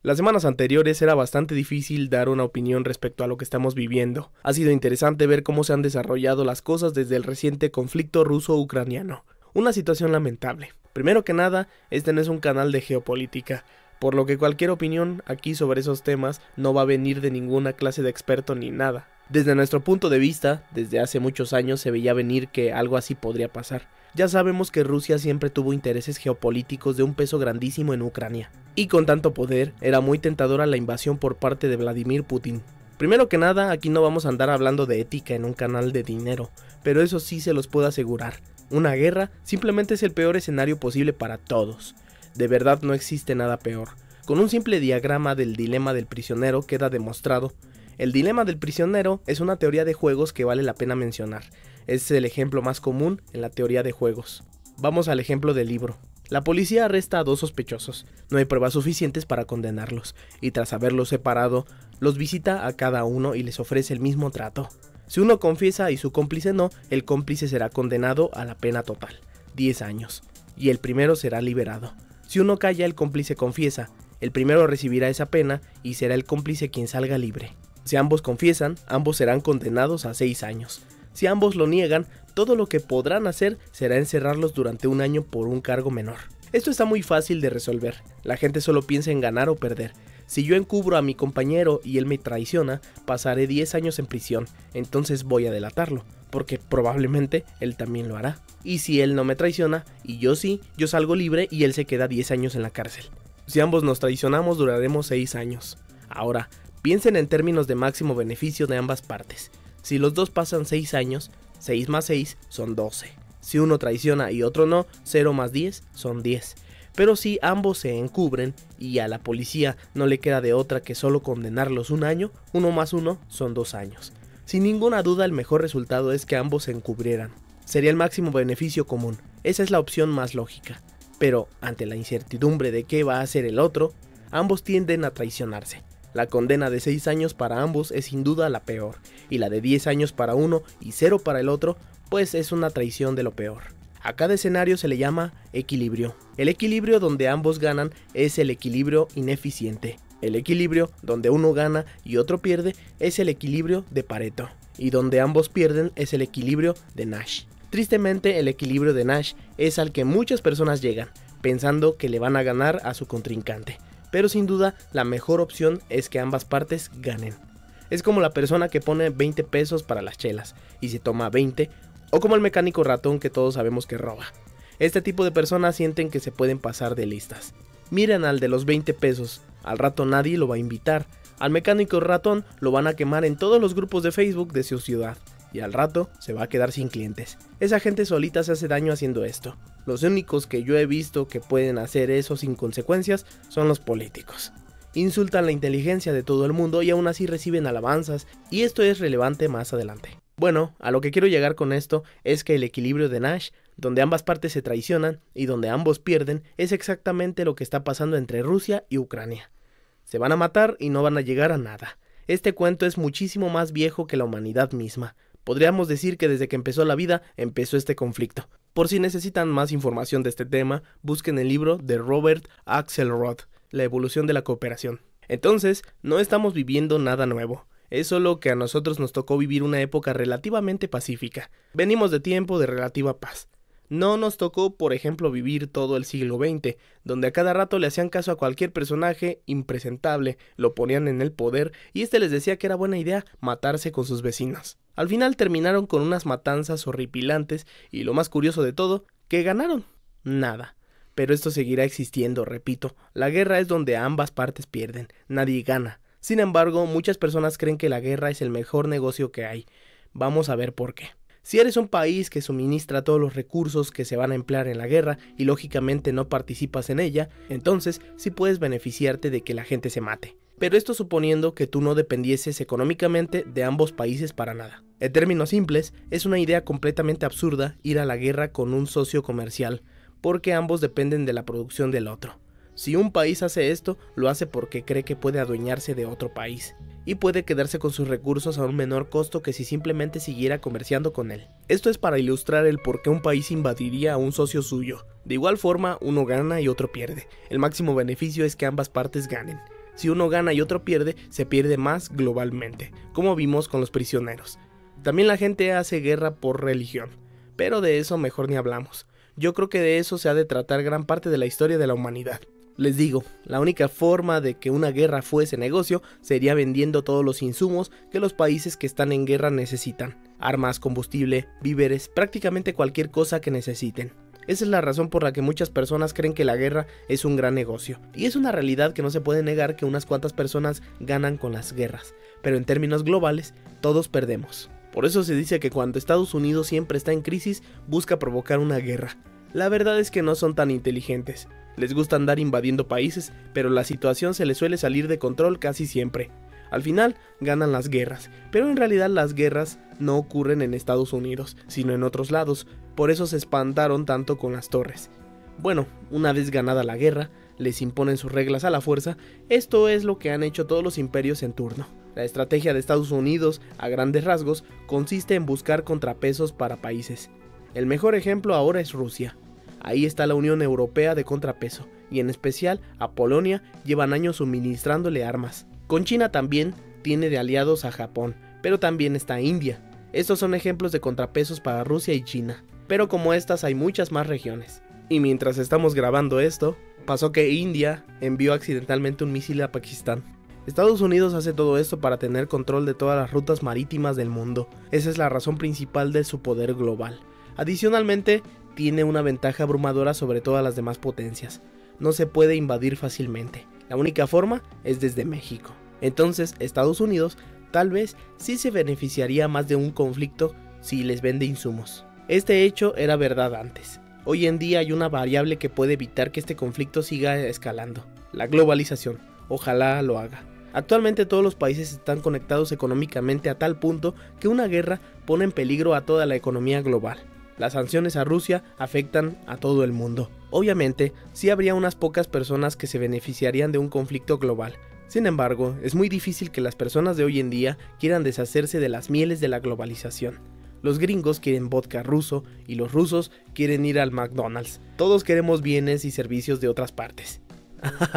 Las semanas anteriores era bastante difícil dar una opinión respecto a lo que estamos viviendo. Ha sido interesante ver cómo se han desarrollado las cosas desde el reciente conflicto ruso-ucraniano. Una situación lamentable. Primero que nada, este no es un canal de geopolítica, por lo que cualquier opinión aquí sobre esos temas no va a venir de ninguna clase de experto ni nada. Desde nuestro punto de vista, desde hace muchos años se veía venir que algo así podría pasar. Ya sabemos que Rusia siempre tuvo intereses geopolíticos de un peso grandísimo en Ucrania, y con tanto poder era muy tentadora la invasión por parte de Vladimir Putin. Primero que nada, aquí no vamos a andar hablando de ética en un canal de dinero, pero eso sí se los puedo asegurar. Una guerra simplemente es el peor escenario posible para todos. De verdad no existe nada peor. Con un simple diagrama del dilema del prisionero queda demostrado. El dilema del prisionero es una teoría de juegos que vale la pena mencionar. Es el ejemplo más común en la teoría de juegos. Vamos al ejemplo del libro. La policía arresta a 2 sospechosos. No hay pruebas suficientes para condenarlos, y tras haberlos separado, los visita a cada uno y les ofrece el mismo trato. Si uno confiesa y su cómplice no, el cómplice será condenado a la pena total, 10 años, y el primero será liberado. Si uno calla, el cómplice confiesa. El primero recibirá esa pena y será el cómplice quien salga libre. Si ambos confiesan, ambos serán condenados a 6 años. Si ambos lo niegan, todo lo que podrán hacer será encerrarlos durante 1 año por un cargo menor. Esto está muy fácil de resolver. La gente solo piensa en ganar o perder. Si yo encubro a mi compañero y él me traiciona, pasaré 10 años en prisión. Entonces voy a delatarlo, porque probablemente él también lo hará. Y si él no me traiciona y yo sí, yo salgo libre y él se queda 10 años en la cárcel. Si ambos nos traicionamos, duraremos 6 años. Ahora, piensen en términos de máximo beneficio de ambas partes. Si los dos pasan 6 años, 6 más 6 son 12. Si uno traiciona y otro no, 0 más 10 son 10. Pero si ambos se encubren y a la policía no le queda de otra que solo condenarlos 1 año, 1 más 1 son 2 años. Sin ninguna duda el mejor resultado es que ambos se encubrieran. Sería el máximo beneficio común. Esa es la opción más lógica. Pero ante la incertidumbre de qué va a hacer el otro, ambos tienden a traicionarse. La condena de 6 años para ambos es sin duda la peor, y la de 10 años para uno y 0 para el otro, pues es una traición de lo peor. A cada escenario se le llama equilibrio. El equilibrio donde ambos ganan es el equilibrio ineficiente. El equilibrio donde uno gana y otro pierde es el equilibrio de Pareto, y donde ambos pierden es el equilibrio de Nash. Tristemente, el equilibrio de Nash es al que muchas personas llegan, pensando que le van a ganar a su contrincante. Pero sin duda, la mejor opción es que ambas partes ganen. Es como la persona que pone 20 pesos para las chelas y se toma 20, o como el mecánico ratón que todos sabemos que roba. Este tipo de personas sienten que se pueden pasar de listas. Miren al de los 20 pesos, al rato nadie lo va a invitar. Al mecánico ratón lo van a quemar en todos los grupos de Facebook de su ciudad, y al rato se va a quedar sin clientes. Esa gente solita se hace daño haciendo esto. Los únicos que yo he visto que pueden hacer eso sin consecuencias son los políticos. Insultan la inteligencia de todo el mundo y aún así reciben alabanzas, y esto es relevante más adelante. Bueno, a lo que quiero llegar con esto es que el equilibrio de Nash, donde ambas partes se traicionan y donde ambos pierden, es exactamente lo que está pasando entre Rusia y Ucrania. Se van a matar y no van a llegar a nada. Este cuento es muchísimo más viejo que la humanidad misma. Podríamos decir que desde que empezó la vida, empezó este conflicto. Por si necesitan más información de este tema, busquen el libro de Robert Axelrod, La evolución de la cooperación. Entonces, no estamos viviendo nada nuevo. Es solo que a nosotros nos tocó vivir una época relativamente pacífica. Venimos de tiempo de relativa paz. No nos tocó, por ejemplo, vivir todo el siglo XX, donde a cada rato le hacían caso a cualquier personaje impresentable, lo ponían en el poder y este les decía que era buena idea matarse con sus vecinos. Al final terminaron con unas matanzas horripilantes y lo más curioso de todo, ¿qué ganaron? Nada. Pero esto seguirá existiendo, repito. La guerra es donde ambas partes pierden, nadie gana. Sin embargo, muchas personas creen que la guerra es el mejor negocio que hay. Vamos a ver por qué. Si eres un país que suministra todos los recursos que se van a emplear en la guerra y lógicamente no participas en ella, entonces sí puedes beneficiarte de que la gente se mate. Pero esto suponiendo que tú no dependieses económicamente de ambos países para nada. En términos simples, es una idea completamente absurda ir a la guerra con un socio comercial, porque ambos dependen de la producción del otro. Si un país hace esto, lo hace porque cree que puede adueñarse de otro país y puede quedarse con sus recursos a un menor costo que si simplemente siguiera comerciando con él. Esto es para ilustrar el por qué un país invadiría a un socio suyo. De igual forma, uno gana y otro pierde. El máximo beneficio es que ambas partes ganen. Si uno gana y otro pierde, se pierde más globalmente, como vimos con los prisioneros. También la gente hace guerra por religión, pero de eso mejor ni hablamos. Yo creo que de eso se ha de tratar gran parte de la historia de la humanidad. Les digo, la única forma de que una guerra fuese negocio sería vendiendo todos los insumos que los países que están en guerra necesitan. Armas, combustible, víveres, prácticamente cualquier cosa que necesiten. Esa es la razón por la que muchas personas creen que la guerra es un gran negocio. Y es una realidad que no se puede negar que unas cuantas personas ganan con las guerras. Pero en términos globales, todos perdemos. Por eso se dice que cuando Estados Unidos siempre está en crisis, busca provocar una guerra. La verdad es que no son tan inteligentes. Les gusta andar invadiendo países, pero la situación se les suele salir de control casi siempre. Al final, ganan las guerras, pero en realidad las guerras no ocurren en Estados Unidos, sino en otros lados, por eso se espantaron tanto con las torres. Bueno, una vez ganada la guerra, les imponen sus reglas a la fuerza. Esto es lo que han hecho todos los imperios en turno. La estrategia de Estados Unidos, a grandes rasgos, consiste en buscar contrapesos para países. El mejor ejemplo ahora es Rusia. Ahí está la Unión Europea de contrapeso, y en especial a Polonia llevan años suministrándole armas. Con China también tiene de aliados a Japón, pero también está India. Estos son ejemplos de contrapesos para Rusia y China, pero como estas hay muchas más regiones. Y mientras estamos grabando esto, pasó que India envió accidentalmente un misil a Pakistán. Estados Unidos hace todo esto para tener control de todas las rutas marítimas del mundo. Esa es la razón principal de su poder global. Adicionalmente, tiene una ventaja abrumadora sobre todas las demás potencias. No se puede invadir fácilmente. La única forma es desde México. Entonces, Estados Unidos tal vez sí se beneficiaría más de un conflicto si les vende insumos. Este hecho era verdad antes. Hoy en día hay una variable que puede evitar que este conflicto siga escalando: la globalización. Ojalá lo haga. Actualmente todos los países están conectados económicamente a tal punto que una guerra pone en peligro a toda la economía global. Las sanciones a Rusia afectan a todo el mundo. Obviamente, sí habría unas pocas personas que se beneficiarían de un conflicto global. Sin embargo, es muy difícil que las personas de hoy en día quieran deshacerse de las mieles de la globalización. Los gringos quieren vodka ruso y los rusos quieren ir al McDonald's. Todos queremos bienes y servicios de otras partes.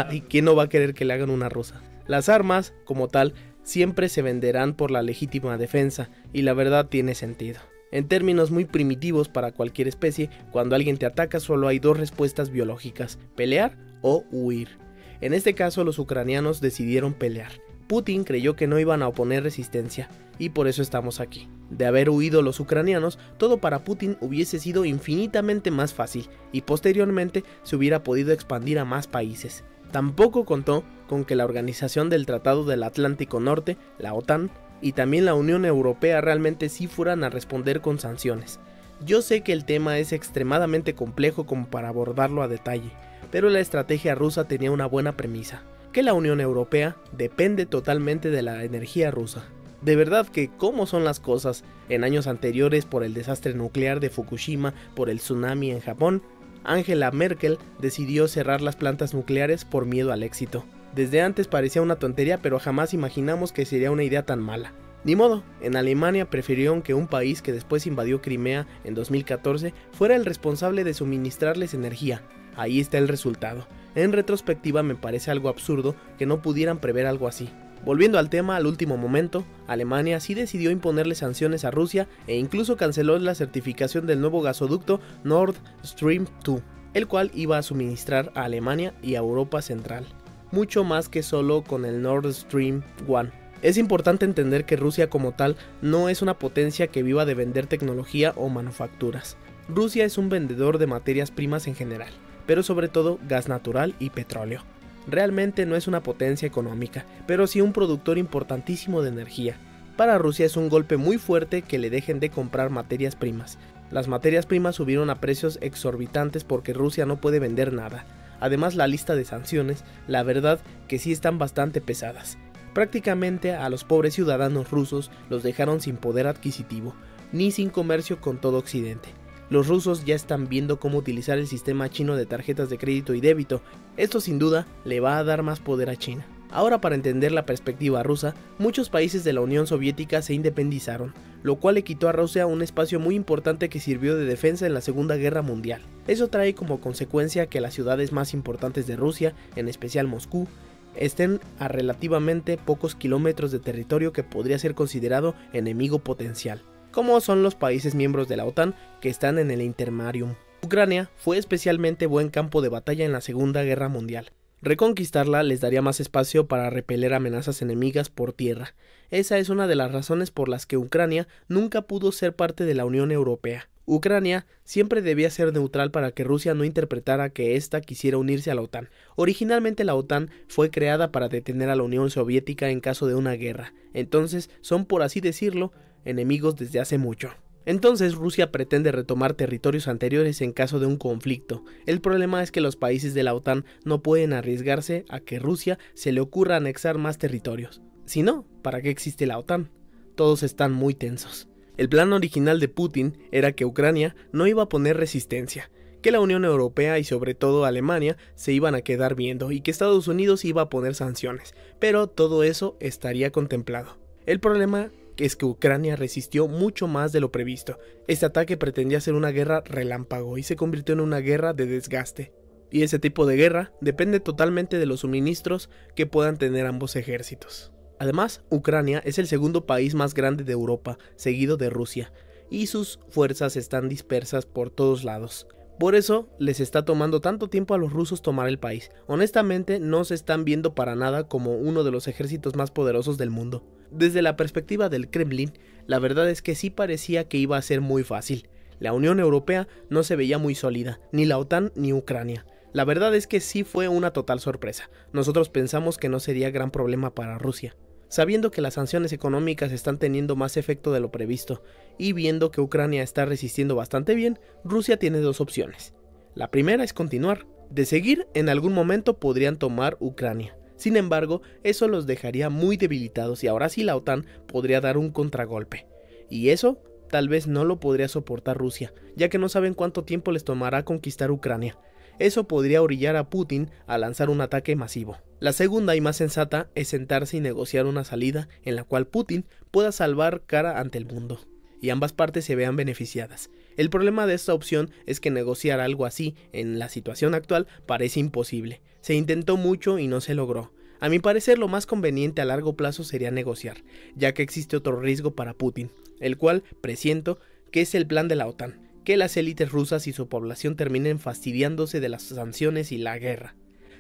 ¿Y quién no va a querer que le hagan una rusa? Las armas, como tal, siempre se venderán por la legítima defensa, y la verdad tiene sentido. En términos muy primitivos para cualquier especie, cuando alguien te ataca solo hay dos respuestas biológicas: pelear o huir. En este caso los ucranianos decidieron pelear. Putin creyó que no iban a oponer resistencia, y por eso estamos aquí. De haber huido los ucranianos, todo para Putin hubiese sido infinitamente más fácil, y posteriormente se hubiera podido expandir a más países. Tampoco contó con que la Organización del Tratado del Atlántico Norte, la OTAN, y también la Unión Europea realmente sí fueran a responder con sanciones. Yo sé que el tema es extremadamente complejo como para abordarlo a detalle, pero la estrategia rusa tenía una buena premisa: que la Unión Europea depende totalmente de la energía rusa. De verdad que cómo son las cosas. En años anteriores, por el desastre nuclear de Fukushima, por el tsunami en Japón, Angela Merkel decidió cerrar las plantas nucleares por miedo al éxito. Desde antes parecía una tontería, pero jamás imaginamos que sería una idea tan mala. Ni modo, en Alemania prefirieron que un país que después invadió Crimea en 2014 fuera el responsable de suministrarles energía. Ahí está el resultado. En retrospectiva me parece algo absurdo que no pudieran prever algo así. Volviendo al tema, al último momento, Alemania sí decidió imponerle sanciones a Rusia e incluso canceló la certificación del nuevo gasoducto Nord Stream 2, el cual iba a suministrar a Alemania y a Europa Central. Mucho más que solo con el Nord Stream 1. Es importante entender que Rusia como tal no es una potencia que viva de vender tecnología o manufacturas. Rusia es un vendedor de materias primas en general, pero sobre todo gas natural y petróleo. Realmente no es una potencia económica, pero sí un productor importantísimo de energía. Para Rusia es un golpe muy fuerte que le dejen de comprar materias primas. Las materias primas subieron a precios exorbitantes porque Rusia no puede vender nada. Además, la lista de sanciones, la verdad que sí están bastante pesadas. Prácticamente a los pobres ciudadanos rusos los dejaron sin poder adquisitivo, ni sin comercio con todo Occidente. Los rusos ya están viendo cómo utilizar el sistema chino de tarjetas de crédito y débito. Esto sin duda le va a dar más poder a China. Ahora, para entender la perspectiva rusa, muchos países de la Unión Soviética se independizaron, lo cual le quitó a Rusia un espacio muy importante que sirvió de defensa en la Segunda Guerra Mundial. Eso trae como consecuencia que las ciudades más importantes de Rusia, en especial Moscú, estén a relativamente pocos kilómetros de territorio que podría ser considerado enemigo potencial, como son los países miembros de la OTAN que están en el Intermarium. Ucrania fue especialmente buen campo de batalla en la Segunda Guerra Mundial. Reconquistarla les daría más espacio para repeler amenazas enemigas por tierra. Esa es una de las razones por las que Ucrania nunca pudo ser parte de la Unión Europea. Ucrania siempre debía ser neutral para que Rusia no interpretara que ésta quisiera unirse a la OTAN. Originalmente la OTAN fue creada para detener a la Unión Soviética en caso de una guerra, entonces son, por así decirlo, enemigos desde hace mucho. Entonces Rusia pretende retomar territorios anteriores en caso de un conflicto. El problema es que los países de la OTAN no pueden arriesgarse a que Rusia se le ocurra anexar más territorios. Si no, ¿para qué existe la OTAN? Todos están muy tensos. El plan original de Putin era que Ucrania no iba a poner resistencia, que la Unión Europea y sobre todo Alemania se iban a quedar viendo y que Estados Unidos iba a poner sanciones, pero todo eso estaría contemplado. El problema es que Ucrania resistió mucho más de lo previsto. Este ataque pretendía ser una guerra relámpago y se convirtió en una guerra de desgaste. Y ese tipo de guerra depende totalmente de los suministros que puedan tener ambos ejércitos. Además, Ucrania es el segundo país más grande de Europa, seguido de Rusia, y sus fuerzas están dispersas por todos lados. Por eso les está tomando tanto tiempo a los rusos tomar el país. Honestamente, no se están viendo para nada como uno de los ejércitos más poderosos del mundo. Desde la perspectiva del Kremlin, la verdad es que sí parecía que iba a ser muy fácil. La Unión Europea no se veía muy sólida, ni la OTAN ni Ucrania. La verdad es que sí fue una total sorpresa. Nosotros pensamos que no sería gran problema para Rusia. Sabiendo que las sanciones económicas están teniendo más efecto de lo previsto y viendo que Ucrania está resistiendo bastante bien, Rusia tiene dos opciones. La primera es continuar. De seguir, en algún momento podrían tomar Ucrania. Sin embargo, eso los dejaría muy debilitados y ahora sí la OTAN podría dar un contragolpe. Y eso tal vez no lo podría soportar Rusia, ya que no saben cuánto tiempo les tomará conquistar Ucrania. Eso podría orillar a Putin a lanzar un ataque masivo. La segunda y más sensata es sentarse y negociar una salida en la cual Putin pueda salvar cara ante el mundo y ambas partes se vean beneficiadas. El problema de esta opción es que negociar algo así en la situación actual parece imposible. Se intentó mucho y no se logró. A mi parecer, lo más conveniente a largo plazo sería negociar, ya que existe otro riesgo para Putin, el cual presiento que es el plan de la OTAN, que las élites rusas y su población terminen fastidiándose de las sanciones y la guerra.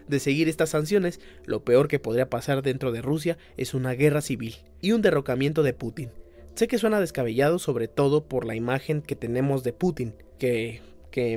De seguir estas sanciones, lo peor que podría pasar dentro de Rusia es una guerra civil y un derrocamiento de Putin. Sé que suena descabellado, sobre todo por la imagen que tenemos de Putin, que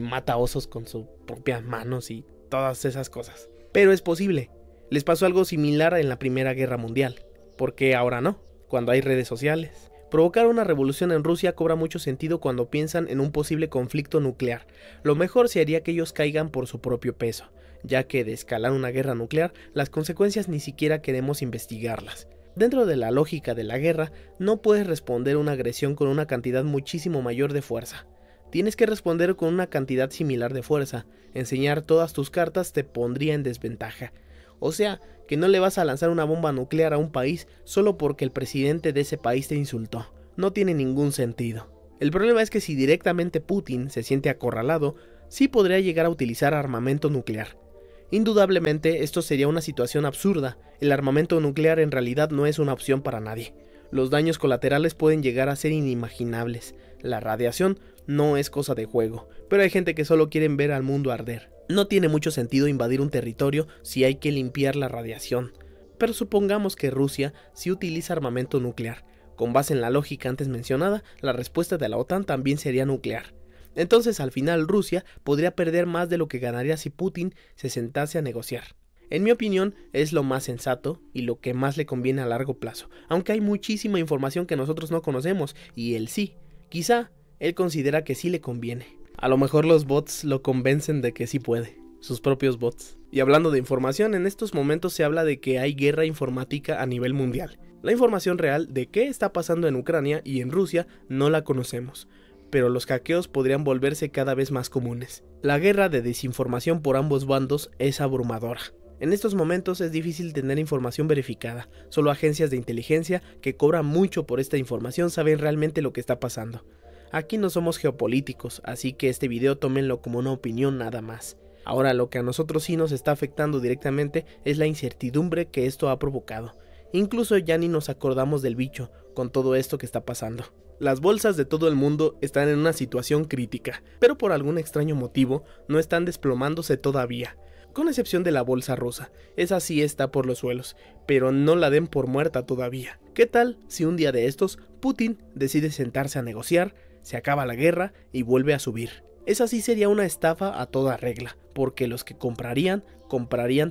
mata osos con sus propias manos y todas esas cosas. Pero es posible. Les pasó algo similar en la Primera Guerra Mundial. ¿Por qué ahora no? Cuando hay redes sociales. Provocar una revolución en Rusia cobra mucho sentido cuando piensan en un posible conflicto nuclear. Lo mejor sería que ellos caigan por su propio peso, ya que de escalar una guerra nuclear, las consecuencias ni siquiera queremos investigarlas. Dentro de la lógica de la guerra, no puedes responder una agresión con una cantidad muchísimo mayor de fuerza. Tienes que responder con una cantidad similar de fuerza. Enseñar todas tus cartas te pondría en desventaja. O sea, que no le vas a lanzar una bomba nuclear a un país solo porque el presidente de ese país te insultó. No tiene ningún sentido. El problema es que si directamente Putin se siente acorralado, sí podría llegar a utilizar armamento nuclear. Indudablemente esto sería una situación absurda. El armamento nuclear en realidad no es una opción para nadie. Los daños colaterales pueden llegar a ser inimaginables. La radiación no es cosa de juego, pero hay gente que solo quiere ver al mundo arder. No tiene mucho sentido invadir un territorio si hay que limpiar la radiación. Pero supongamos que Rusia sí utiliza armamento nuclear. Con base en la lógica antes mencionada, la respuesta de la OTAN también sería nuclear. Entonces al final Rusia podría perder más de lo que ganaría si Putin se sentase a negociar. En mi opinión es lo más sensato y lo que más le conviene a largo plazo, aunque hay muchísima información que nosotros no conocemos y él sí. Quizá él considera que sí le conviene. A lo mejor los bots lo convencen de que sí puede, sus propios bots. Y hablando de información, en estos momentos se habla de que hay guerra informática a nivel mundial. La información real de qué está pasando en Ucrania y en Rusia no la conocemos, pero los hackeos podrían volverse cada vez más comunes. La guerra de desinformación por ambos bandos es abrumadora. En estos momentos es difícil tener información verificada. Solo agencias de inteligencia que cobran mucho por esta información saben realmente lo que está pasando. Aquí no somos geopolíticos, así que este video tómenlo como una opinión nada más. Ahora lo que a nosotros sí nos está afectando directamente es la incertidumbre que esto ha provocado. Incluso ya ni nos acordamos del bicho con todo esto que está pasando. Las bolsas de todo el mundo están en una situación crítica, pero por algún extraño motivo no están desplomándose todavía. Con excepción de la bolsa rusa, esa sí está por los suelos, pero no la den por muerta todavía. ¿Qué tal si un día de estos Putin decide sentarse a negociar, se acaba la guerra y vuelve a subir? Esa sí sería una estafa a toda regla, porque los que comprarían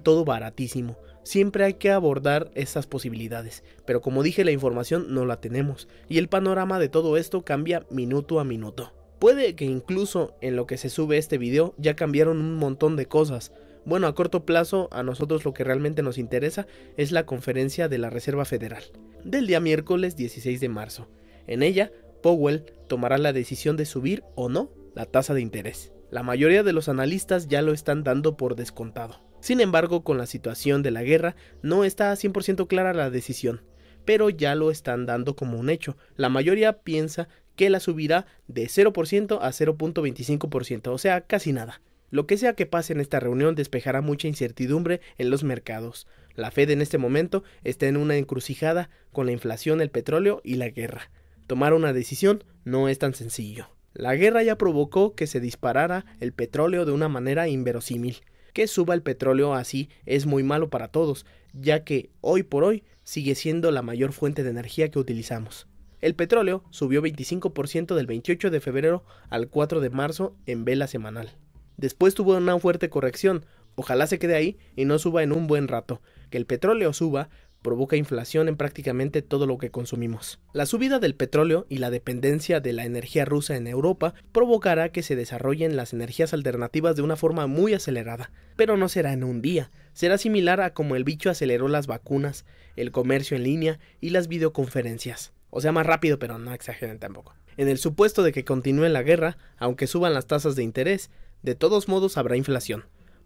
todo baratísimo. Siempre hay que abordar estas posibilidades, pero como dije, la información no la tenemos, y el panorama de todo esto cambia minuto a minuto. Puede que incluso en lo que se sube este video ya cambiaron un montón de cosas. Bueno, a corto plazo a nosotros lo que realmente nos interesa es la conferencia de la Reserva Federal, del día miércoles 16 de marzo. En ella, Powell tomará la decisión de subir o no la tasa de interés. La mayoría de los analistas ya lo están dando por descontado. Sin embargo, con la situación de la guerra no está 100% clara la decisión, pero ya lo están dando como un hecho. La mayoría piensa que la subirá de 0% a 0.25%, o sea, casi nada. Lo que sea que pase en esta reunión despejará mucha incertidumbre en los mercados. La Fed en este momento está en una encrucijada con la inflación, el petróleo y la guerra. Tomar una decisión no es tan sencillo. La guerra ya provocó que se disparara el petróleo de una manera inverosímil. Que suba el petróleo así es muy malo para todos, ya que hoy por hoy sigue siendo la mayor fuente de energía que utilizamos. El petróleo subió 25% del 28 de febrero al 4 de marzo en vela semanal. Después tuvo una fuerte corrección, ojalá se quede ahí y no suba en un buen rato. Que el petróleo suba provoca inflación en prácticamente todo lo que consumimos. La subida del petróleo y la dependencia de la energía rusa en Europa provocará que se desarrollen las energías alternativas de una forma muy acelerada, pero no será en un día. Será similar a como el bicho aceleró las vacunas, el comercio en línea y las videoconferencias. O sea, más rápido, pero no exageren tampoco. En el supuesto de que continúe la guerra, aunque suban las tasas de interés, de todos modos habrá inflación.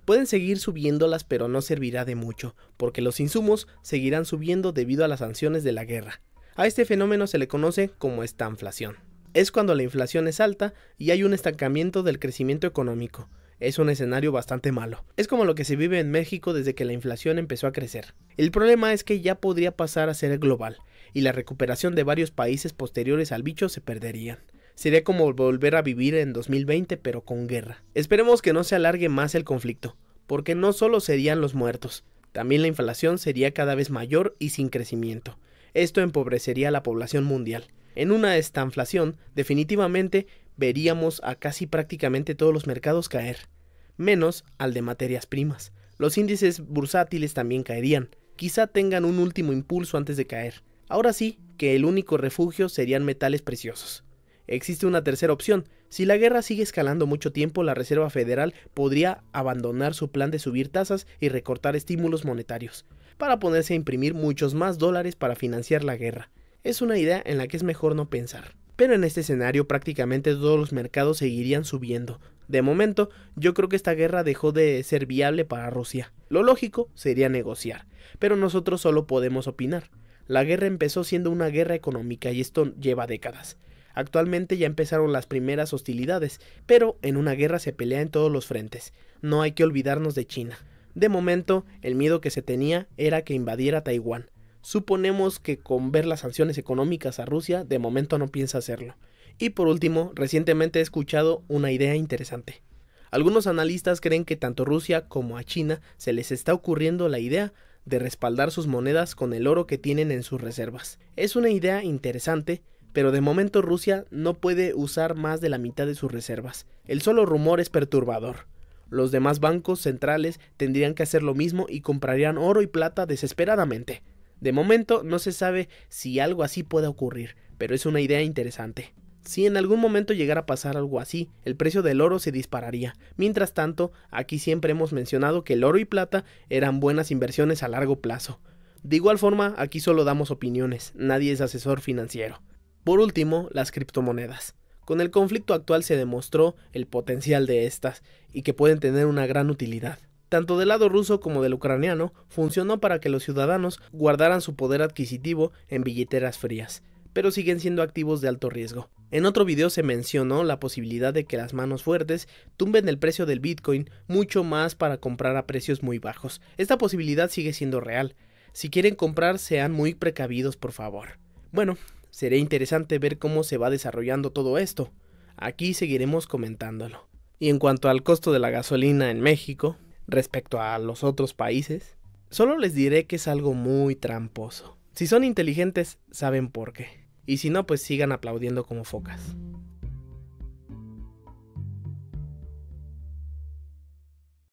Pueden seguir subiéndolas, pero no servirá de mucho, porque los insumos seguirán subiendo debido a las sanciones de la guerra. A este fenómeno se le conoce como estanflación. Es cuando la inflación es alta y hay un estancamiento del crecimiento económico. Es un escenario bastante malo. Es como lo que se vive en México desde que la inflación empezó a crecer. El problema es que ya podría pasar a ser global, y la recuperación de varios países posteriores al bicho se perderían. Sería como volver a vivir en 2020 pero con guerra. Esperemos que no se alargue más el conflicto, porque no solo serían los muertos, también la inflación sería cada vez mayor y sin crecimiento. Esto empobrecería a la población mundial. En una estanflación, definitivamente veríamos a casi prácticamente todos los mercados caer, menos al de materias primas. Los índices bursátiles también caerían, quizá tengan un último impulso antes de caer. Ahora sí, que el único refugio serían metales preciosos. Existe una tercera opción. Si la guerra sigue escalando mucho tiempo, la Reserva Federal podría abandonar su plan de subir tasas y recortar estímulos monetarios, para ponerse a imprimir muchos más dólares para financiar la guerra. Es una idea en la que es mejor no pensar. Pero en este escenario prácticamente todos los mercados seguirían subiendo. De momento, yo creo que esta guerra dejó de ser viable para Rusia. Lo lógico sería negociar, pero nosotros solo podemos opinar. La guerra empezó siendo una guerra económica y esto lleva décadas. Actualmente ya empezaron las primeras hostilidades, pero en una guerra se pelea en todos los frentes. No hay que olvidarnos de China. De momento, el miedo que se tenía era que invadiera Taiwán. Suponemos que con ver las sanciones económicas a Rusia, de momento no piensa hacerlo. Y por último, recientemente he escuchado una idea interesante. Algunos analistas creen que tanto Rusia como a China se les está ocurriendo la idea de respaldar sus monedas con el oro que tienen en sus reservas. Es una idea interesante, pero de momento Rusia no puede usar más de la mitad de sus reservas. El solo rumor es perturbador. Los demás bancos centrales tendrían que hacer lo mismo y comprarían oro y plata desesperadamente. De momento no se sabe si algo así pueda ocurrir, pero es una idea interesante. Si en algún momento llegara a pasar algo así, el precio del oro se dispararía. Mientras tanto, aquí siempre hemos mencionado que el oro y plata eran buenas inversiones a largo plazo. De igual forma, aquí solo damos opiniones, nadie es asesor financiero. Por último, las criptomonedas. Con el conflicto actual se demostró el potencial de estas y que pueden tener una gran utilidad. Tanto del lado ruso como del ucraniano, funcionó para que los ciudadanos guardaran su poder adquisitivo en billeteras frías, pero siguen siendo activos de alto riesgo. En otro video se mencionó la posibilidad de que las manos fuertes tumben el precio del Bitcoin mucho más para comprar a precios muy bajos. Esta posibilidad sigue siendo real. Si quieren comprar, sean muy precavidos, por favor. Bueno, será interesante ver cómo se va desarrollando todo esto. Aquí seguiremos comentándolo. Y en cuanto al costo de la gasolina en México, respecto a los otros países, solo les diré que es algo muy tramposo. Si son inteligentes, saben por qué. Y si no, pues sigan aplaudiendo como focas.